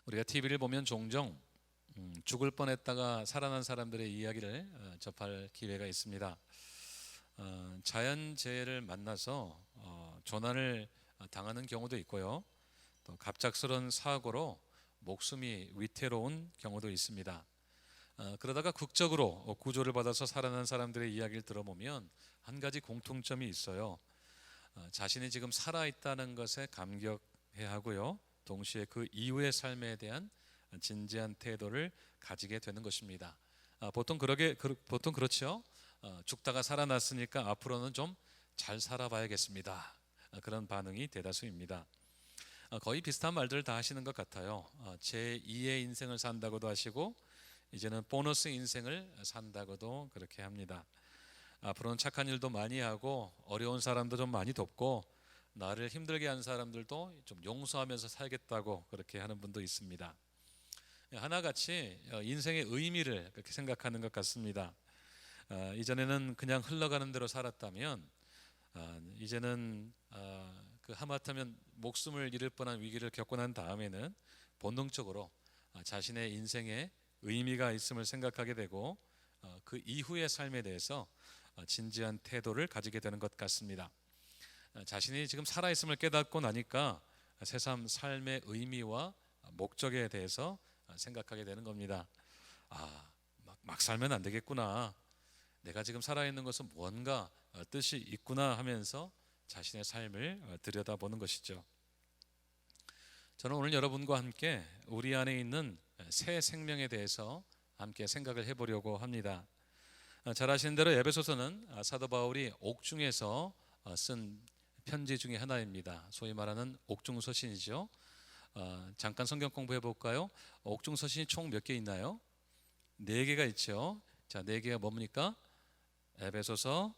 우리가 TV를 보면 종종 죽을 뻔했다가 살아난 사람들의 이야기를 접할 기회가 있습니다. 자연재해를 만나서 조난을 당하는 경우도 있고요. 또 갑작스러운 사고로 목숨이 위태로운 경우도 있습니다. 그러다가 극적으로 구조를 받아서 살아난 사람들의 이야기를 들어보면 한 가지 공통점이 있어요. 자신이 지금 살아있다는 것에 감격해야 하고요. 동시에 그 이후의 삶에 대한 진지한 태도를 가지게 되는 것입니다. 보통 그렇죠. 죽다가 살아났으니까 앞으로는 좀 잘 살아봐야겠습니다. 그런 반응이 대다수입니다. 거의 비슷한 말들을 다 하시는 것 같아요. 제2의 인생을 산다고도 하시고 이제는 보너스 인생을 산다고도 그렇게 합니다. 앞으로는 착한 일도 많이 하고 어려운 사람도 좀 많이 돕고 나를 힘들게 한 사람들도 좀 용서하면서 살겠다고 그렇게 하는 분도 있습니다. 하나같이 인생의 의미를 그렇게 생각하는 것 같습니다. 이전에는 그냥 흘러가는 대로 살았다면 이제는 그 하마터면 목숨을 잃을 뻔한 위기를 겪고 난 다음에는 본능적으로 자신의 인생에 의미가 있음을 생각하게 되고 그 이후의 삶에 대해서 진지한 태도를 가지게 되는 것 같습니다. 자신이 지금 살아있음을 깨닫고 나니까 새삼 삶의 의미와 목적에 대해서 생각하게 되는 겁니다. 막 살면 안 되겠구나. 내가 지금 살아있는 것은 뭔가 뜻이 있구나 하면서 자신의 삶을 들여다보는 것이죠. 저는 오늘 여러분과 함께 우리 안에 있는 새 생명에 대해서 함께 생각을 해보려고 합니다. 잘 아시는 대로 에베소서는 사도 바울이 옥중에서 쓴 편지 중에 하나입니다. 소위 말하는 옥중서신이죠. 잠깐 성경 공부해 볼까요? 옥중서신이 총 몇 개 있나요? 4개가 있죠. 자, 4개가 뭡니까? 에베소서,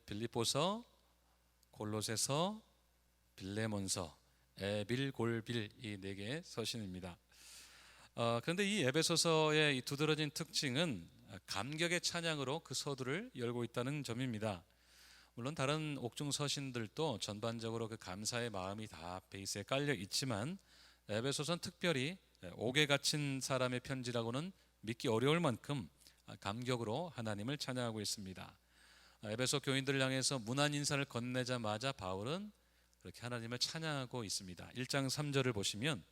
빌립보서, 골로새서, 빌레몬서, 에빌골빌, 이 4개의 서신입니다. 그런데 이 에베소서의 이 두드러진 특징은 감격의 찬양으로 그 서두를 열고 있다는 점입니다. 물론 다른 옥중 서신들도 전반적으로 그 감사의 마음이 다 베이스에 깔려 있지만 에베소서는 특별히 옥에 갇힌 사람의 편지라고는 믿기 어려울 만큼 감격으로 하나님을 찬양하고 있습니다. 에베소 교인들을 향해서 문안 인사를 건네자마자 바울은 그렇게 하나님을 찬양하고 있습니다. 1장 3절을 보시면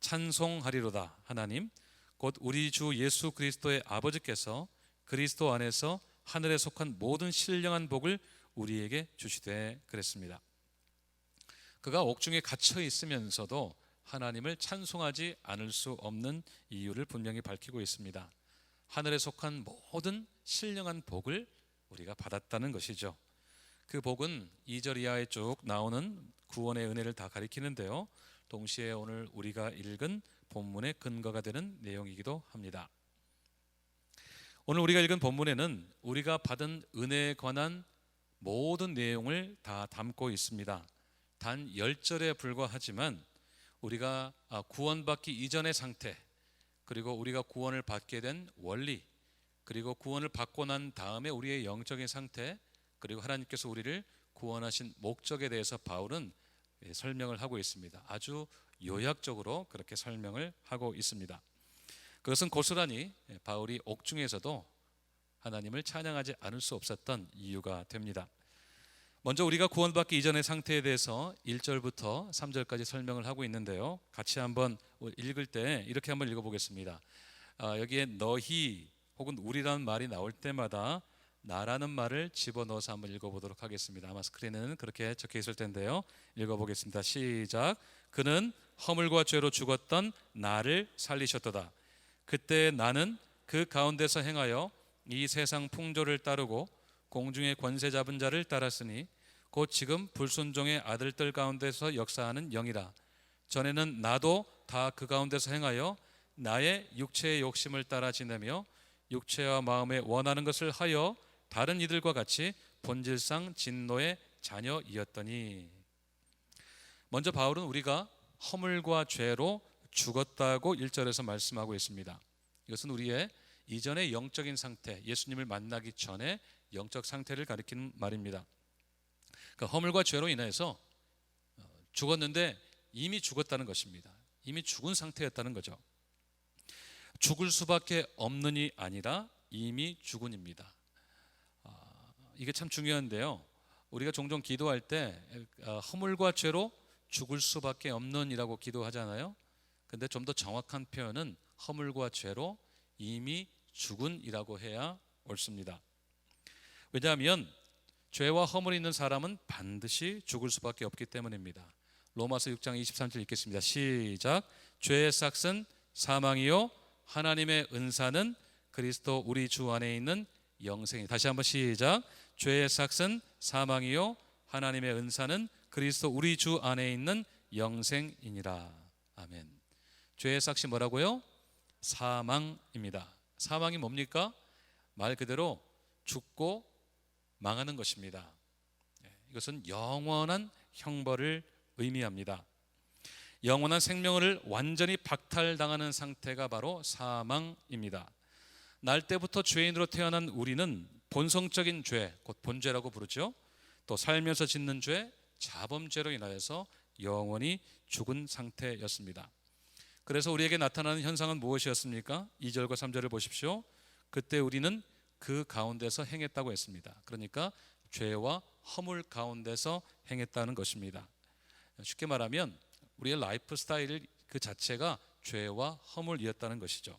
찬송하리로다 하나님 곧 우리 주 예수 그리스도의 아버지께서 그리스도 안에서 하늘에 속한 모든 신령한 복을 우리에게 주시되 그랬습니다. 그가 옥중에 갇혀 있으면서도 하나님을 찬송하지 않을 수 없는 이유를 분명히 밝히고 있습니다. 하늘에 속한 모든 신령한 복을 우리가 받았다는 것이죠. 그 복은 2절 이하에 쭉 나오는 구원의 은혜를 다 가리키는데요, 동시에 오늘 우리가 읽은 본문의 근거가 되는 내용이기도 합니다. 오늘 우리가 읽은 본문에는 우리가 받은 은혜에 관한 모든 내용을 다 담고 있습니다. 단 10절에 불과하지만 우리가 구원받기 이전의 상태, 그리고 우리가 구원을 받게 된 원리, 그리고 구원을 받고 난 다음에 우리의 영적인 상태, 그리고 하나님께서 우리를 구원하신 목적에 대해서 바울은 설명을 하고 있습니다. 아주 요약적으로 그렇게 설명을 하고 있습니다. 그것은 고스란히 바울이 옥중에서도 하나님을 찬양하지 않을 수 없었던 이유가 됩니다. 먼저 우리가 구원받기 이전의 상태에 대해서 1절부터 3절까지 설명을 하고 있는데요, 같이 한번 읽을 때 이렇게 한번 읽어보겠습니다. 여기에 너희 혹은 우리라는 말이 나올 때마다 나라는 말을 집어넣어서 한번 읽어보도록 하겠습니다. 아마 스크린에는 그렇게 적혀 있을 텐데요, 읽어보겠습니다. 시작. 그는 허물과 죄로 죽었던 나를 살리셨도다. 그때 나는 그 가운데서 행하여 이 세상 풍조를 따르고 공중의 권세 잡은 자를 따랐으니 곧 지금 불순종의 아들들 가운데서 역사하는 영이라. 전에는 나도 다 그 가운데서 행하여 나의 육체의 욕심을 따라 지내며 육체와 마음에 원하는 것을 하여 다른 이들과 같이 본질상 진노의 자녀이었더니. 먼저 바울은 우리가 허물과 죄로 죽었다고 1절에서 말씀하고 있습니다. 이것은 우리의 이전의 영적인 상태, 예수님을 만나기 전에 영적 상태를 가리키는 말입니다. 그러니까 허물과 죄로 인해서 죽었는데 이미 죽었다는 것입니다. 이미 죽은 상태였다는 거죠. 죽을 수밖에 없는이 아니라 이미 죽은입니다. 이게 참 중요한데요. 우리가 종종 기도할 때 허물과 죄로 죽을 수밖에 없는이라고 기도하잖아요. 근데 좀 더 정확한 표현은 허물과 죄로 이미 죽은이라고 해야 옳습니다. 왜냐하면 죄와 허물이 있는 사람은 반드시 죽을 수밖에 없기 때문입니다. 로마서 6장 23절 읽겠습니다. 시작. 죄의 삭은 사망이요 하나님의 은사는 그리스도 우리 주 안에 있는 영생이. 다시 한번 시작. 죄의 삭은 사망이요 하나님의 은사는 그리스도 우리 주 안에 있는 영생이니라. 아멘. 죄의 삭이 뭐라고요? 사망입니다. 사망이 뭡니까? 말 그대로 죽고 망하는 것입니다. 이것은 영원한 형벌을 의미합니다. 영원한 생명을 완전히 박탈당하는 상태가 바로 사망입니다. 날 때부터 죄인으로 태어난 우리는 본성적인 죄, 곧 본죄라고 부르죠. 또 살면서 짓는 죄, 자범죄로 인하여서 영원히 죽은 상태였습니다. 그래서 우리에게 나타나는 현상은 무엇이었습니까? 2절과 3절을 보십시오. 그때 우리는 그 가운데서 행했다고 했습니다. 그러니까 죄와 허물 가운데서 행했다는 것입니다. 쉽게 말하면 우리의 라이프 스타일 그 자체가 죄와 허물이었다는 것이죠.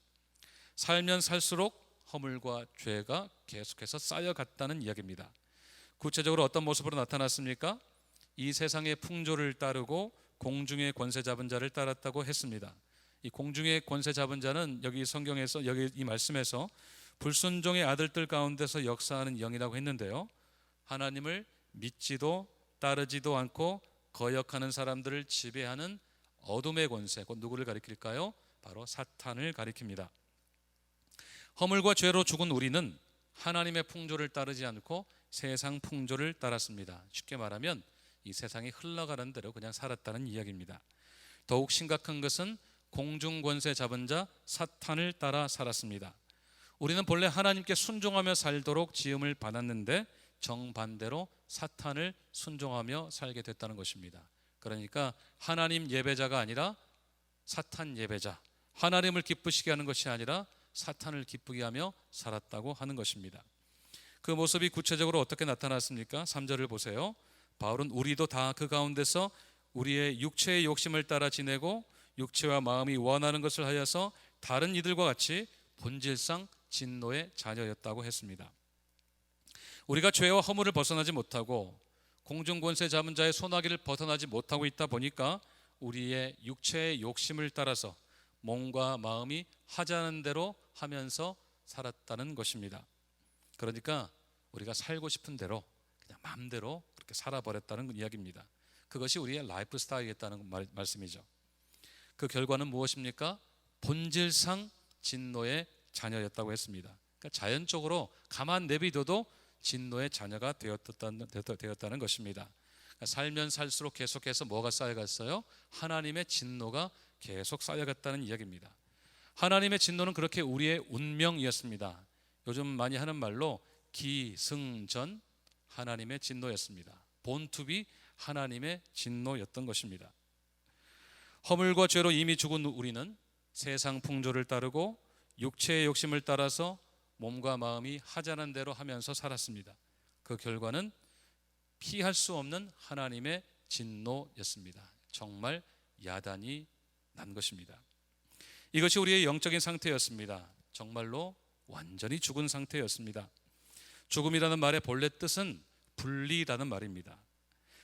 살면 살수록 허물과 죄가 계속해서 쌓여갔다는 이야기입니다. 구체적으로 어떤 모습으로 나타났습니까? 이 세상의 풍조를 따르고 공중의 권세 잡은 자를 따랐다고 했습니다. 이 공중의 권세 잡은 자는 여기 성경에서 여기 이 말씀에서 불순종의 아들들 가운데서 역사하는 영이라고 했는데요. 하나님을 믿지도 따르지도 않고 거역하는 사람들을 지배하는 어둠의 권세, 곧 누구를 가리킬까요? 바로 사탄을 가리킵니다. 허물과 죄로 죽은 우리는 하나님의 풍조를 따르지 않고 세상 풍조를 따랐습니다. 쉽게 말하면 이 세상이 흘러가는 대로 그냥 살았다는 이야기입니다. 더욱 심각한 것은 공중 권세 잡은 자 사탄을 따라 살았습니다. 우리는 본래 하나님께 순종하며 살도록 지음을 받았는데 정반대로 사탄을 순종하며 살게 됐다는 것입니다. 그러니까 하나님 예배자가 아니라 사탄 예배자, 하나님을 기쁘시게 하는 것이 아니라 사탄을 기쁘게 하며 살았다고 하는 것입니다. 그 모습이 구체적으로 어떻게 나타났습니까? 3절을 보세요. 바울은 우리도 다 그 가운데서 우리의 육체의 욕심을 따라 지내고 육체와 마음이 원하는 것을 하여서 다른 이들과 같이 본질상 진노의 자녀였다고 했습니다. 우리가 죄와 허물을 벗어나지 못하고 공중권세 잡은 자의 소나기를 벗어나지 못하고 있다 보니까 우리의 육체의 욕심을 따라서 몸과 마음이 하자는 대로 하면서 살았다는 것입니다. 그러니까 우리가 살고 싶은 대로 그냥 마음대로 그렇게 살아버렸다는 이야기입니다. 그것이 우리의 라이프 스타일이었다는 말씀이죠. 그 결과는 무엇입니까? 본질상 진노의 자녀였다고 했습니다. 그러니까 자연적으로 가만 내비둬도 진노의 자녀가 되었다는 것입니다. 그러니까 살면 살수록 계속해서 뭐가 쌓여갔어요? 하나님의 진노가 계속 쌓여갔다는 이야기입니다. 하나님의 진노는 그렇게 우리의 운명이었습니다. 요즘 많이 하는 말로 기승전 하나님의 진노였습니다. 본투비 하나님의 진노였던 것입니다. 허물과 죄로 이미 죽은 우리는 세상 풍조를 따르고 육체의 욕심을 따라서 몸과 마음이 하자는 대로 하면서 살았습니다. 그 결과는 피할 수 없는 하나님의 진노였습니다. 정말 야단이 난 것입니다. 이것이 우리의 영적인 상태였습니다. 정말로 완전히 죽은 상태였습니다. 죽음이라는 말의 본래 뜻은 분리라는 말입니다.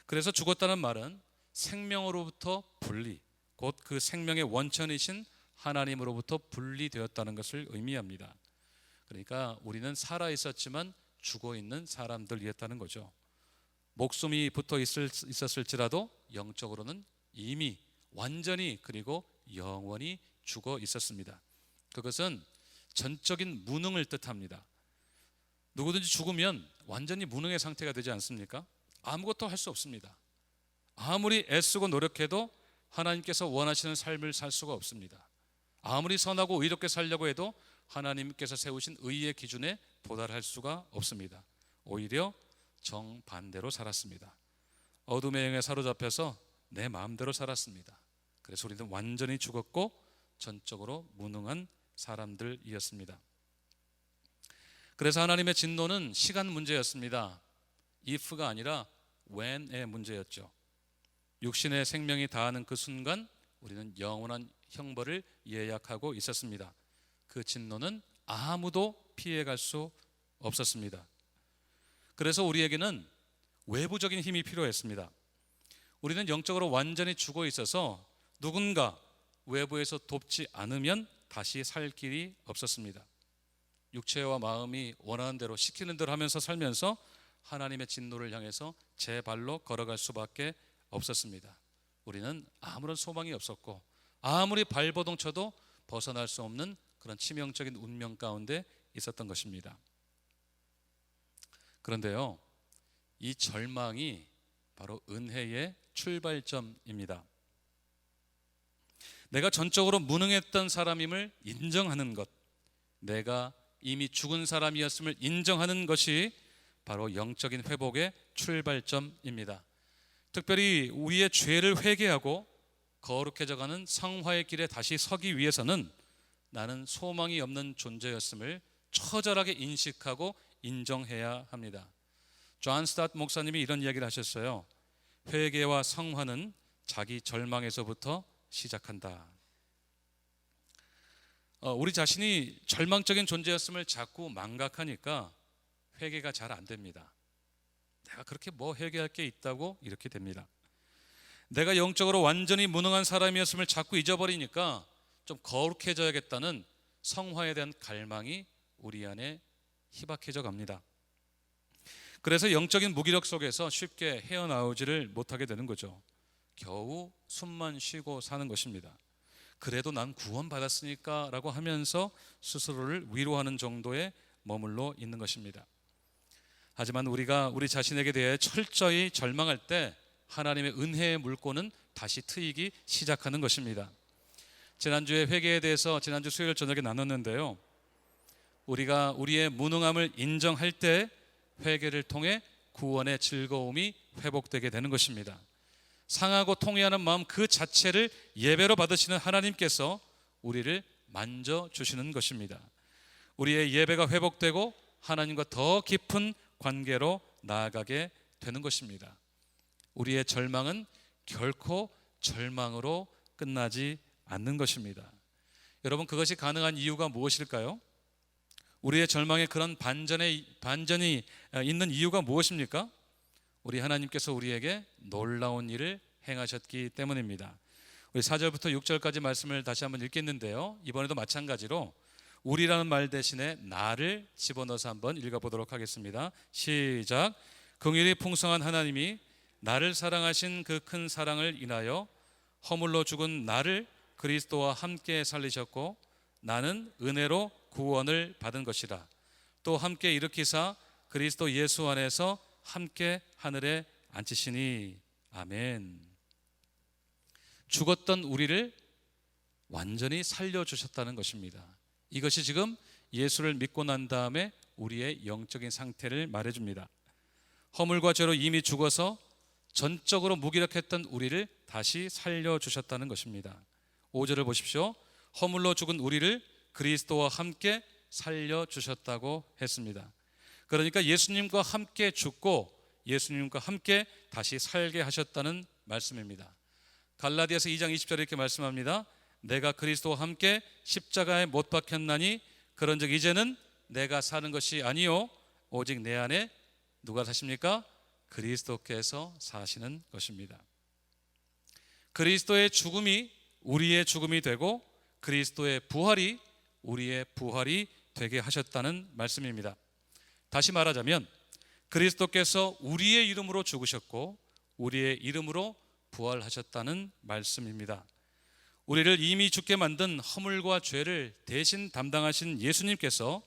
그래서 죽었다는 말은 생명으로부터 분리, 곧 그 생명의 원천이신 하나님으로부터 분리되었다는 것을 의미합니다. 그러니까 우리는 살아 있었지만 죽어 있는 사람들이었다는 거죠. 목숨이 붙어 있었을지라도 영적으로는 이미 완전히 그리고 영원히 죽어 있었습니다. 그것은 전적인 무능을 뜻합니다. 누구든지 죽으면 완전히 무능의 상태가 되지 않습니까? 아무것도 할 수 없습니다. 아무리 애쓰고 노력해도 하나님께서 원하시는 삶을 살 수가 없습니다. 아무리 선하고 의롭게 살려고 해도 하나님께서 세우신 의의 기준에 도달할 수가 없습니다. 오히려 정반대로 살았습니다. 어둠의 영에 사로잡혀서 내 마음대로 살았습니다. 그래서 우리는 완전히 죽었고 전적으로 무능한 사람들이었습니다. 그래서 하나님의 진노는 시간 문제였습니다. if가 아니라 when의 문제였죠. 육신의 생명이 다하는 그 순간 우리는 영원한 형벌을 예약하고 있었습니다. 그 진노는 아무도 피해갈 수 없었습니다. 그래서 우리에게는 외부적인 힘이 필요했습니다. 우리는 영적으로 완전히 죽어 있어서 누군가 외부에서 돕지 않으면 다시 살 길이 없었습니다. 육체와 마음이 원하는 대로 시키는 대로 하면서 살면서 하나님의 진노를 향해서 제 발로 걸어갈 수밖에 없었습니다. 우리는 아무런 소망이 없었고 아무리 발버둥 쳐도 벗어날 수 없는 그런 치명적인 운명 가운데 있었던 것입니다. 그런데요, 이 절망이 바로 은혜의 출발점입니다. 내가 전적으로 무능했던 사람임을 인정하는 것, 내가 이미 죽은 사람이었음을 인정하는 것이 바로 영적인 회복의 출발점입니다. 특별히 우리의 죄를 회개하고 거룩해져가는 성화의 길에 다시 서기 위해서는 나는 소망이 없는 존재였음을 처절하게 인식하고 인정해야 합니다. 존 스타트 목사님이 이런 이야기를 하셨어요. 회개와 성화는 자기 절망에서부터 시작한다. 우리 자신이 절망적인 존재였음을 자꾸 망각하니까 회개가 잘 안 됩니다. 내가 그렇게 뭐 회개할 게 있다고 이렇게 됩니다. 내가 영적으로 완전히 무능한 사람이었음을 자꾸 잊어버리니까 좀 거룩해져야겠다는 성화에 대한 갈망이 우리 안에 희박해져 갑니다. 그래서 영적인 무기력 속에서 쉽게 헤어나오지를 못하게 되는 거죠. 겨우 숨만 쉬고 사는 것입니다. 그래도 난 구원받았으니까 라고 하면서 스스로를 위로하는 정도에 머물러 있는 것입니다. 하지만 우리가 우리 자신에게 대해 철저히 절망할 때 하나님의 은혜의 물꼬는 다시 트이기 시작하는 것입니다. 지난주에 회개에 대해서 지난주 수요일 저녁에 나눴는데요, 우리가 우리의 무능함을 인정할 때 회개를 통해 구원의 즐거움이 회복되게 되는 것입니다. 상하고 통회하는 마음 그 자체를 예배로 받으시는 하나님께서 우리를 만져주시는 것입니다. 우리의 예배가 회복되고 하나님과 더 깊은 관계로 나아가게 되는 것입니다. 우리의 절망은 결코 절망으로 끝나지 않는 것입니다. 여러분, 그것이 가능한 이유가 무엇일까요? 우리의 절망에 그런 반전이 있는 이유가 무엇입니까? 우리 하나님께서 우리에게 놀라운 일을 행하셨기 때문입니다. 우리 4절부터 6절까지 말씀을 다시 한번 읽겠는데요, 이번에도 마찬가지로 우리라는 말 대신에 나를 집어넣어서 한번 읽어보도록 하겠습니다. 시작. 긍휼이 풍성한 하나님이 나를 사랑하신 그 큰 사랑을 인하여 허물로 죽은 나를 그리스도와 함께 살리셨고 나는 은혜로 구원을 받은 것이라. 또 함께 일으키사 그리스도 예수 안에서 함께 하늘에 앉히시니. 아멘. 죽었던 우리를 완전히 살려주셨다는 것입니다. 이것이 지금 예수를 믿고 난 다음에 우리의 영적인 상태를 말해줍니다. 허물과 죄로 이미 죽어서 전적으로 무기력했던 우리를 다시 살려주셨다는 것입니다. 5절을 보십시오. 허물로 죽은 우리를 그리스도와 함께 살려주셨다고 했습니다. 그러니까 예수님과 함께 죽고 예수님과 함께 다시 살게 하셨다는 말씀입니다. 갈라디아서 2장 20절에 이렇게 말씀합니다. 내가 그리스도와 함께 십자가에 못 박혔나니 그런즉 이제는 내가 사는 것이 아니요 오직 내 안에 누가 사십니까? 그리스도께서 사시는 것입니다. 그리스도의 죽음이 우리의 죽음이 되고 그리스도의 부활이 우리의 부활이 되게 하셨다는 말씀입니다. 다시 말하자면 그리스도께서 우리의 이름으로 죽으셨고 우리의 이름으로 부활하셨다는 말씀입니다. 우리를 이미 죽게 만든 허물과 죄를 대신 담당하신 예수님께서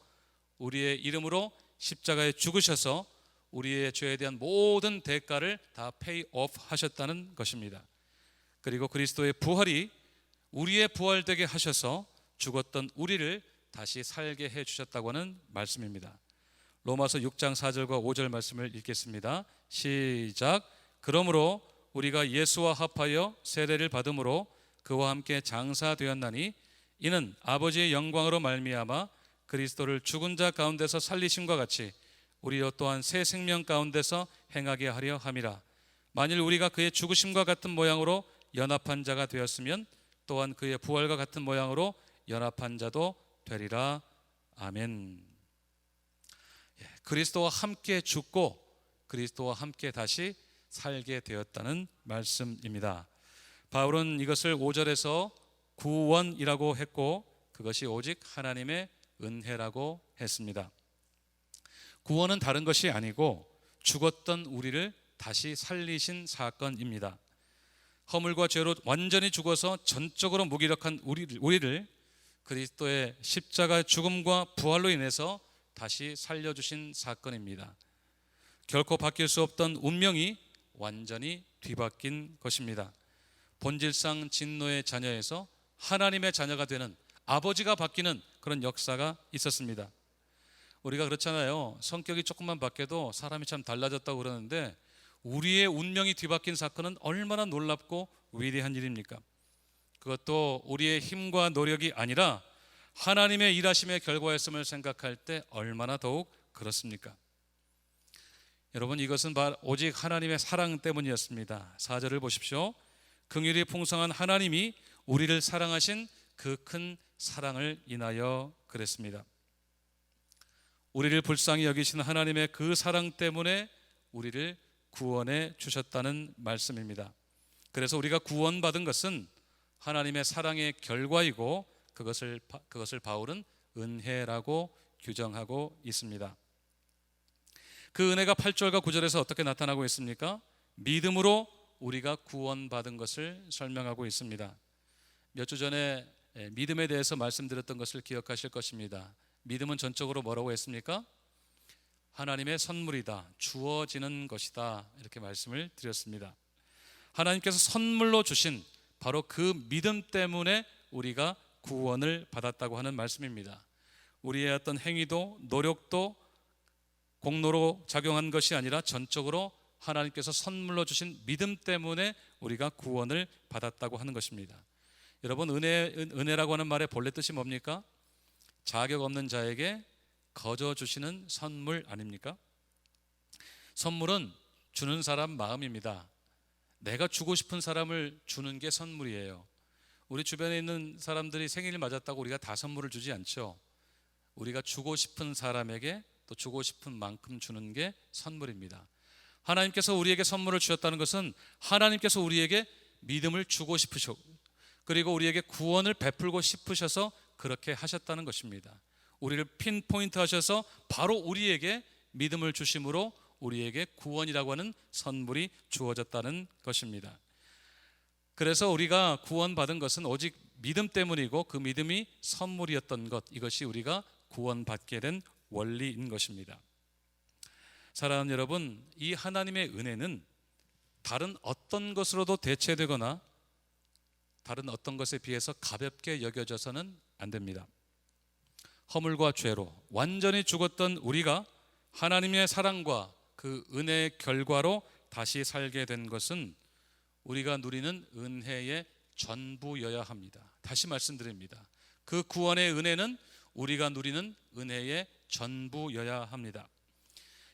우리의 이름으로 십자가에 죽으셔서 우리의 죄에 대한 모든 대가를 다 페이 오프 하셨다는 것입니다. 그리고 그리스도의 부활이 우리의 부활되게 하셔서 죽었던 우리를 다시 살게 해주셨다고 하는 말씀입니다. 로마서 6장 4절과 5절 말씀을 읽겠습니다. 시작. 그러므로 우리가 예수와 합하여 세례를 받음으로 그와 함께 장사되었나니 이는 아버지의 영광으로 말미암아 그리스도를 죽은 자 가운데서 살리심과 같이 우리로 또한 새 생명 가운데서 행하게 하려 함이라. 만일 우리가 그의 죽으심과 같은 모양으로 연합한 자가 되었으면 또한 그의 부활과 같은 모양으로 연합한 자도 되리라. 아멘. 그리스도와 함께 죽고 그리스도와 함께 다시 살게 되었다는 말씀입니다. 바울은 이것을 5절에서 구원이라고 했고 그것이 오직 하나님의 은혜라고 했습니다. 구원은 다른 것이 아니고 죽었던 우리를 다시 살리신 사건입니다. 허물과 죄로 완전히 죽어서 전적으로 무기력한 우리를 그리스도의 십자가 죽음과 부활로 인해서 다시 살려주신 사건입니다. 결코 바뀔 수 없던 운명이 완전히 뒤바뀐 것입니다. 본질상 진노의 자녀에서 하나님의 자녀가 되는 아버지가 바뀌는 그런 역사가 있었습니다. 우리가 그렇잖아요. 성격이 조금만 바뀌어도 사람이 참 달라졌다고 그러는데 우리의 운명이 뒤바뀐 사건은 얼마나 놀랍고 위대한 일입니까? 그것도 우리의 힘과 노력이 아니라 하나님의 일하심의 결과였음을 생각할 때 얼마나 더욱 그렇습니까? 여러분, 이것은 오직 하나님의 사랑 때문이었습니다. 4절을 보십시오. 긍휼이 풍성한 하나님이 우리를 사랑하신 그 큰 사랑을 인하여 그랬습니다. 우리를 불쌍히 여기신 하나님의 그 사랑 때문에 우리를 구원해 주셨다는 말씀입니다. 그래서 우리가 구원받은 것은 하나님의 사랑의 결과이고 그것을 바울은 은혜라고 규정하고 있습니다. 그 은혜가 8절과 9절에서 어떻게 나타나고 있습니까? 믿음으로 우리가 구원받은 것을 설명하고 있습니다. 몇 주 전에 믿음에 대해서 말씀드렸던 것을 기억하실 것입니다. 믿음은 전적으로 뭐라고 했습니까? 하나님의 선물이다, 주어지는 것이다, 이렇게 말씀을 드렸습니다. 하나님께서 선물로 주신 바로 그 믿음 때문에 우리가 구원을 받았다고 하는 말씀입니다. 우리의 어떤 행위도 노력도 공로로 작용한 것이 아니라 전적으로 하나님께서 선물로 주신 믿음 때문에 우리가 구원을 받았다고 하는 것입니다. 여러분, 은혜라고 하는 말의 본래 뜻이 뭡니까? 자격 없는 자에게 거저 주시는 선물 아닙니까? 선물은 주는 사람 마음입니다. 내가 주고 싶은 사람을 주는 게 선물이에요. 우리 주변에 있는 사람들이 생일 맞았다고 우리가 다 선물을 주지 않죠. 우리가 주고 싶은 사람에게 또 주고 싶은 만큼 주는 게 선물입니다. 하나님께서 우리에게 선물을 주셨다는 것은 하나님께서 우리에게 믿음을 주고 싶으셨고 그리고 우리에게 구원을 베풀고 싶으셔서 그렇게 하셨다는 것입니다. 우리를 핀포인트 하셔서 바로 우리에게 믿음을 주심으로 우리에게 구원이라고 하는 선물이 주어졌다는 것입니다. 그래서 우리가 구원받은 것은 오직 믿음 때문이고 그 믿음이 선물이었던 것, 이것이 우리가 구원받게 된 원리인 것입니다. 사랑하는 여러분, 이 하나님의 은혜는 다른 어떤 것으로도 대체되거나 다른 어떤 것에 비해서 가볍게 여겨져서는 안 됩니다. 허물과 죄로 완전히 죽었던 우리가 하나님의 사랑과 그 은혜의 결과로 다시 살게 된 것은 우리가 누리는 은혜의 전부여야 합니다. 다시 말씀드립니다. 그 구원의 은혜는 우리가 누리는 은혜의 전부여야 합니다.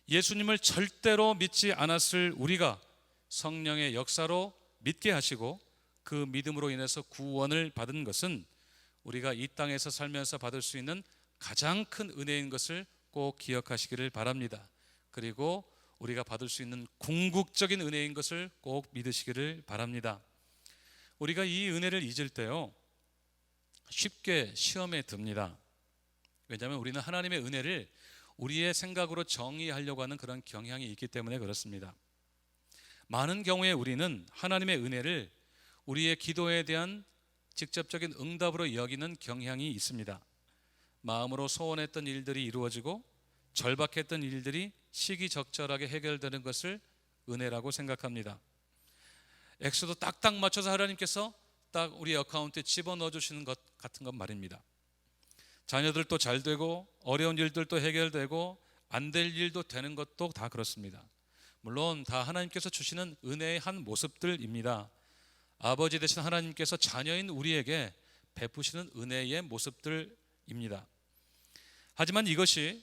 예수님을 절대로 믿지 않았을 우리가 성령의 역사로 믿게 하시고 그 믿음으로 인해서 구원을 받은 것은 우리가 이 땅에서 살면서 받을 수 있는 가장 큰 은혜인 것을 꼭 기억하시기를 바랍니다. 그리고 우리가 받을 수 있는 궁극적인 은혜인 것을 꼭 믿으시기를 바랍니다. 우리가 이 은혜를 잊을 때요, 쉽게 시험에 듭니다. 왜냐하면 우리는 하나님의 은혜를 우리의 생각으로 정의하려고 하는 그런 경향이 있기 때문에 그렇습니다. 많은 경우에 우리는 하나님의 은혜를 우리의 기도에 대한 직접적인 응답으로 여기는 경향이 있습니다. 마음으로 소원했던 일들이 이루어지고 절박했던 일들이 시기적절하게 해결되는 것을 은혜라고 생각합니다. 액수도 딱딱 맞춰서 하나님께서 딱 우리 어카운트에 집어넣어 주시는 것 같은 건 말입니다. 자녀들도 잘 되고 어려운 일들도 해결되고 안 될 일도 되는 것도 다 그렇습니다. 물론 다 하나님께서 주시는 은혜의 한 모습들입니다. 아버지 되신 하나님께서 자녀인 우리에게 베푸시는 은혜의 모습들입니다. 하지만 이것이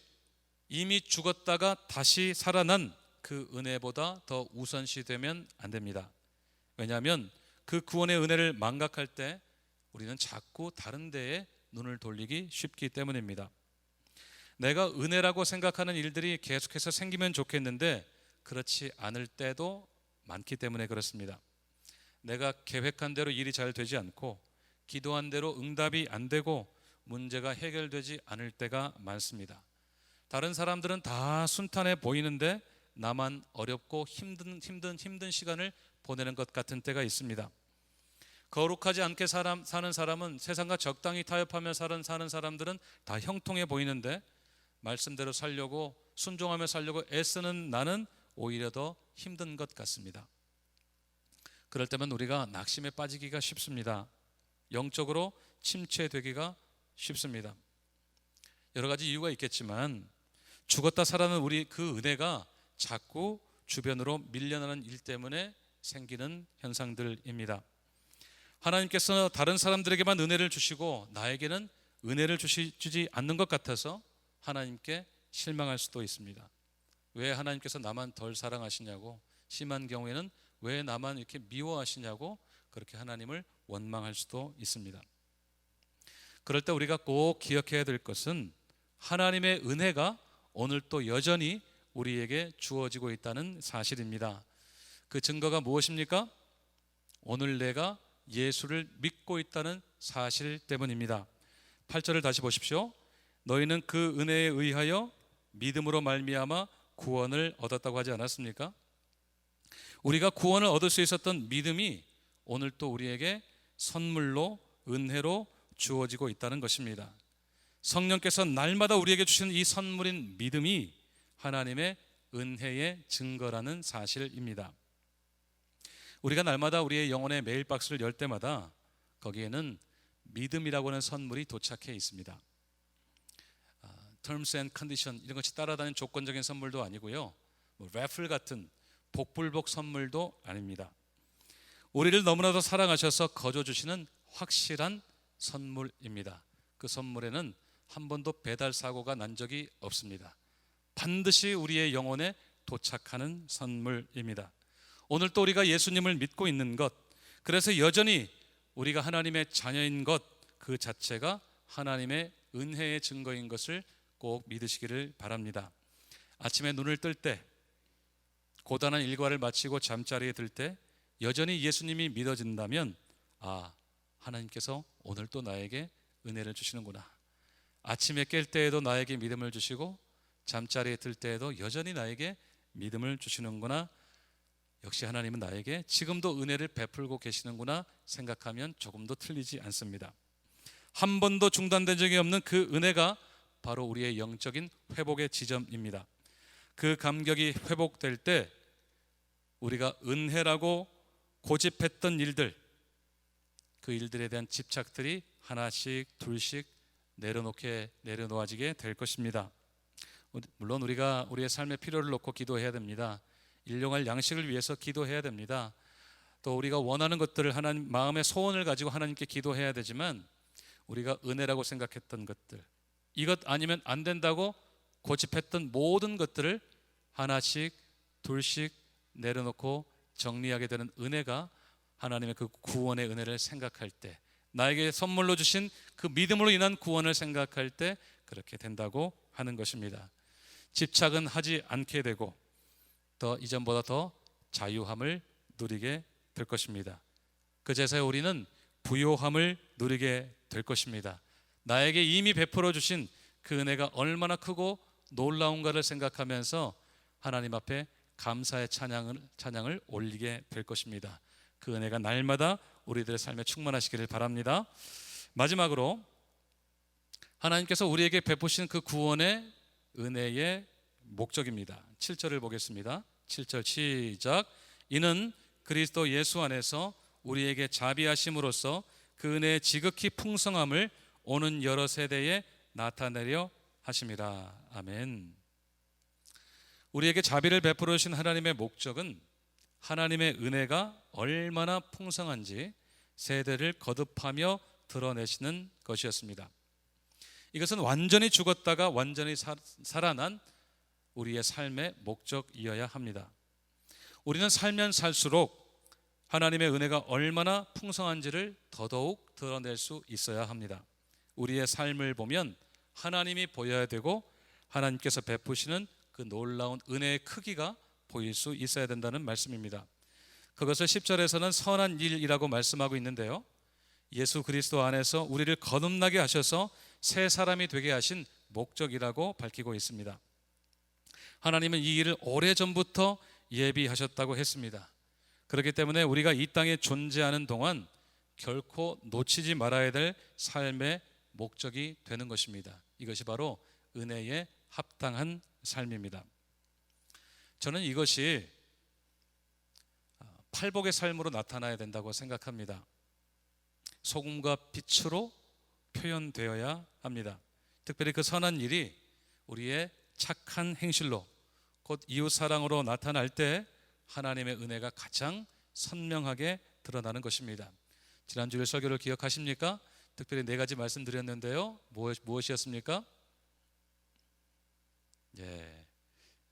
이미 죽었다가 다시 살아난 그 은혜보다 더 우선시되면 안 됩니다. 왜냐하면 그 구원의 은혜를 망각할 때 우리는 자꾸 다른 데에 눈을 돌리기 쉽기 때문입니다. 내가 은혜라고 생각하는 일들이 계속해서 생기면 좋겠는데 그렇지 않을 때도 많기 때문에 그렇습니다. 내가 계획한 대로 일이 잘 되지 않고 기도한 대로 응답이 안 되고 문제가 해결되지 않을 때가 많습니다. 다른 사람들은 다 순탄해 보이는데 나만 어렵고 힘든 시간을 보내는 것 같은 때가 있습니다. 거룩하지 않게 사는 사람은, 세상과 적당히 타협하며 사는 사람들은 다 형통해 보이는데 말씀대로 살려고, 순종하며 살려고 애쓰는 나는 오히려 더 힘든 것 같습니다. 그럴 때면 우리가 낙심에 빠지기가 쉽습니다. 영적으로 침체되기가 쉽습니다. 여러 가지 이유가 있겠지만 죽었다 살아난 우리 그 은혜가 자꾸 주변으로 밀려나는 일 때문에 생기는 현상들입니다. 하나님께서 다른 사람들에게만 은혜를 주시고 나에게는 은혜를 주지 않는 것 같아서 하나님께 실망할 수도 있습니다. 왜 하나님께서 나만 덜 사랑하시냐고, 심한 경우에는 왜 나만 이렇게 미워하시냐고 그렇게 하나님을 원망할 수도 있습니다. 그럴 때 우리가 꼭 기억해야 될 것은 하나님의 은혜가 오늘 또 여전히 우리에게 주어지고 있다는 사실입니다. 그 증거가 무엇입니까? 오늘 내가 예수를 믿고 있다는 사실 때문입니다. 8절을 다시 보십시오. 너희는 그 은혜에 의하여 믿음으로 말미암아 구원을 얻었다고 하지 않았습니까? 우리가 구원을 얻을 수 있었던 믿음이 오늘 또 우리에게 선물로, 은혜로 주어지고 있다는 것입니다. 성령께서 날마다 우리에게 주시는 이 선물인 믿음이 하나님의 은혜의 증거라는 사실입니다. 우리가 날마다 우리의 영혼의 메일 박스를 열 때마다 거기에는 믿음이라고 하는 선물이 도착해 있습니다. Terms and Condition 이런 것이 따라다니는 조건적인 선물도 아니고요, 래플 같은 복불복 선물도 아닙니다. 우리를 너무나도 사랑하셔서 거저주시는 확실한 선물입니다. 그 선물에는 한 번도 배달 사고가 난 적이 없습니다. 반드시 우리의 영혼에 도착하는 선물입니다. 오늘 또 우리가 예수님을 믿고 있는 것, 그래서 여전히 우리가 하나님의 자녀인 것 그 자체가 하나님의 은혜의 증거인 것을 꼭 믿으시기를 바랍니다. 아침에 눈을 뜰 때, 고단한 일과를 마치고 잠자리에 들 때 여전히 예수님이 믿어진다면 하나님께서 오늘 또 나에게 은혜를 주시는구나. 아침에 깰 때에도 나에게 믿음을 주시고 잠자리에 들 때에도 여전히 나에게 믿음을 주시는구나. 역시 하나님은 나에게 지금도 은혜를 베풀고 계시는구나 생각하면 조금도 틀리지 않습니다. 한 번도 중단된 적이 없는 그 은혜가 바로 우리의 영적인 회복의 지점입니다. 그 감격이 회복될 때 우리가 은혜라고 고집했던 일들, 그 일들에 대한 집착들이 하나씩 둘씩 내려놓아지게 될 것입니다. 물론 우리가 우리의 삶의 필요를 놓고 기도해야 됩니다. 일용할 양식을 위해서 기도해야 됩니다. 또 우리가 원하는 것들을 하나님, 마음의 소원을 가지고 하나님께 기도해야 되지만 우리가 은혜라고 생각했던 것들, 이것 아니면 안 된다고 고집했던 모든 것들을 하나씩 둘씩 내려놓고 정리하게 되는 은혜가 하나님의 그 구원의 은혜를 생각할 때, 나에게 선물로 주신 그 믿음으로 인한 구원을 생각할 때 그렇게 된다고 하는 것입니다. 집착은 하지 않게 되고 더 이전보다 더 자유함을 누리게 될 것입니다. 그제서야 우리는 부요함을 누리게 될 것입니다. 나에게 이미 베풀어 주신 그 은혜가 얼마나 크고 놀라운가를 생각하면서 하나님 앞에 감사의 찬양을 올리게 될 것입니다. 그 은혜가 날마다 우리들의 삶에 충만하시기를 바랍니다. 마지막으로 하나님께서 우리에게 베푸신 그 구원의 은혜의 목적입니다. 7절을 보겠습니다. 7절 시작. 이는 그리스도 예수 안에서 우리에게 자비하심으로써 그 은혜의 지극히 풍성함을 오는 여러 세대에 나타내려 하심이라. 아멘. 우리에게 자비를 베풀어 주신 하나님의 목적은 하나님의 은혜가 얼마나 풍성한지 세대를 거듭하며 드러내시는 것이었습니다. 이것은 완전히 죽었다가 완전히 살아난 우리의 삶의 목적이어야 합니다. 우리는 살면 살수록 하나님의 은혜가 얼마나 풍성한지를 더더욱 드러낼 수 있어야 합니다. 우리의 삶을 보면 하나님이 보여야 되고 하나님께서 베푸시는 그 놀라운 은혜의 크기가 보일 수 있어야 된다는 말씀입니다. 그것을 10절에서는 선한 일이라고 말씀하고 있는데요, 예수 그리스도 안에서 우리를 거듭나게 하셔서 새 사람이 되게 하신 목적이라고 밝히고 있습니다. 하나님은 이 일을 오래전부터 예비하셨다고 했습니다. 그렇기 때문에 우리가 이 땅에 존재하는 동안 결코 놓치지 말아야 될 삶의 목적이 되는 것입니다. 이것이 바로 은혜에 합당한 삶입니다. 저는 이것이 팔복의 삶으로 나타나야 된다고 생각합니다. 소금과 빛으로 표현되어야 합니다. 특별히 그 선한 일이 우리의 착한 행실로 곧 이웃사랑으로 나타날 때 하나님의 은혜가 가장 선명하게 드러나는 것입니다. 지난주일 설교를 기억하십니까? 특별히 4가지 말씀드렸는데요, 무엇이었습니까?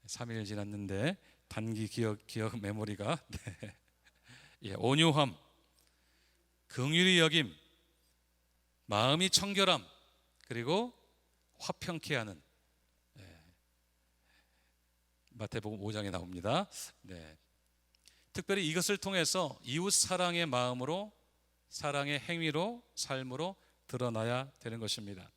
3일 지났는데 단기 기억 메모리가 온유함, 긍휼히 여김, 마음이 청결함, 그리고 화평케 하는, 마태복음 5장에 나옵니다. 특별히 이것을 통해서 이웃 사랑의 마음으로, 사랑의 행위로, 삶으로 드러나야 되는 것입니다.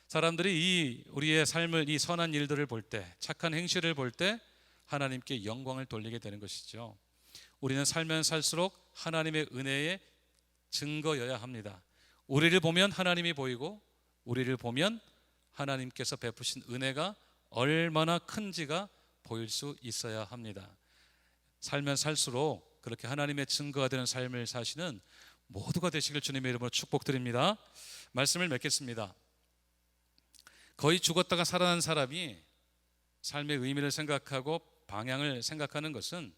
사람들이 우리의 삶을, 이 선한 일들을 볼 때, 착한 행실을 볼 때 하나님께 영광을 돌리게 되는 것이죠. 우리는 살면 살수록 하나님의 은혜의 증거여야 합니다. 우리를 보면 하나님이 보이고, 우리를 보면 하나님께서 베푸신 은혜가 얼마나 큰지가 보일 수 있어야 합니다. 살면 살수록 그렇게 하나님의 증거가 되는 삶을 사시는 모두가 되시길 주님의 이름으로 축복드립니다. 말씀을 맺겠습니다. 거의 죽었다가 살아난 사람이 삶의 의미를 생각하고 방향을 생각하는 것은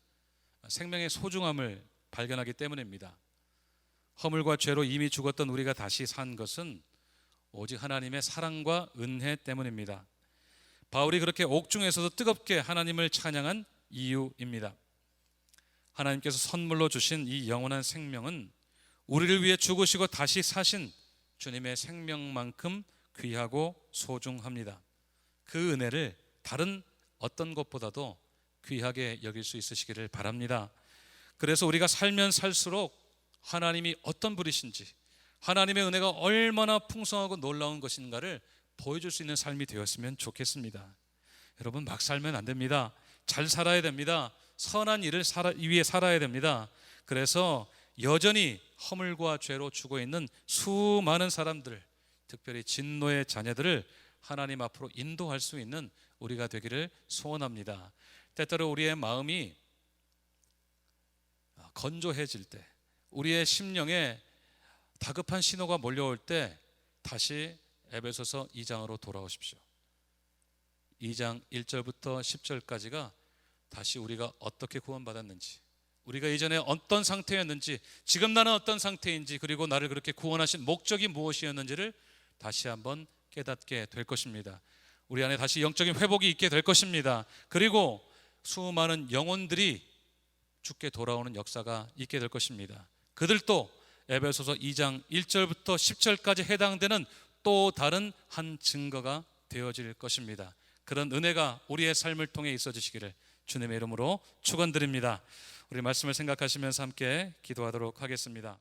생명의 소중함을 발견하기 때문입니다. 허물과 죄로 이미 죽었던 우리가 다시 산 것은 오직 하나님의 사랑과 은혜 때문입니다. 바울이 그렇게 옥중에서도 뜨겁게 하나님을 찬양한 이유입니다. 하나님께서 선물로 주신 이 영원한 생명은 우리를 위해 죽으시고 다시 사신 주님의 생명만큼 귀하고 소중합니다. 그 은혜를 다른 어떤 것보다도 귀하게 여길 수 있으시기를 바랍니다. 그래서 우리가 살면 살수록 하나님이 어떤 분이신지, 하나님의 은혜가 얼마나 풍성하고 놀라운 것인가를 보여줄 수 있는 삶이 되었으면 좋겠습니다. 여러분, 막 살면 안 됩니다. 잘 살아야 됩니다. 선한 일을 위해 살아야 됩니다. 그래서 여전히 허물과 죄로 죽어 있는 수많은 사람들, 특별히 진노의 자녀들을 하나님 앞으로 인도할 수 있는 우리가 되기를 소원합니다. 때때로 우리의 마음이 건조해질 때, 우리의 심령에 다급한 신호가 몰려올 때 다시 에베소서 2장으로 돌아오십시오. 2장 1절부터 10절까지가 다시 우리가 어떻게 구원받았는지, 우리가 이전에 어떤 상태였는지, 지금 나는 어떤 상태인지, 그리고 나를 그렇게 구원하신 목적이 무엇이었는지를 다시 한번 깨닫게 될 것입니다. 우리 안에 다시 영적인 회복이 있게 될 것입니다. 그리고 수많은 영혼들이 죽게 돌아오는 역사가 있게 될 것입니다. 그들도 에베소서 2장 1절부터 10절까지 해당되는 또 다른 한 증거가 되어질 것입니다. 그런 은혜가 우리의 삶을 통해 있어 주시기를 주님의 이름으로 축원드립니다. 우리 말씀을 생각하시면서 함께 기도하도록 하겠습니다.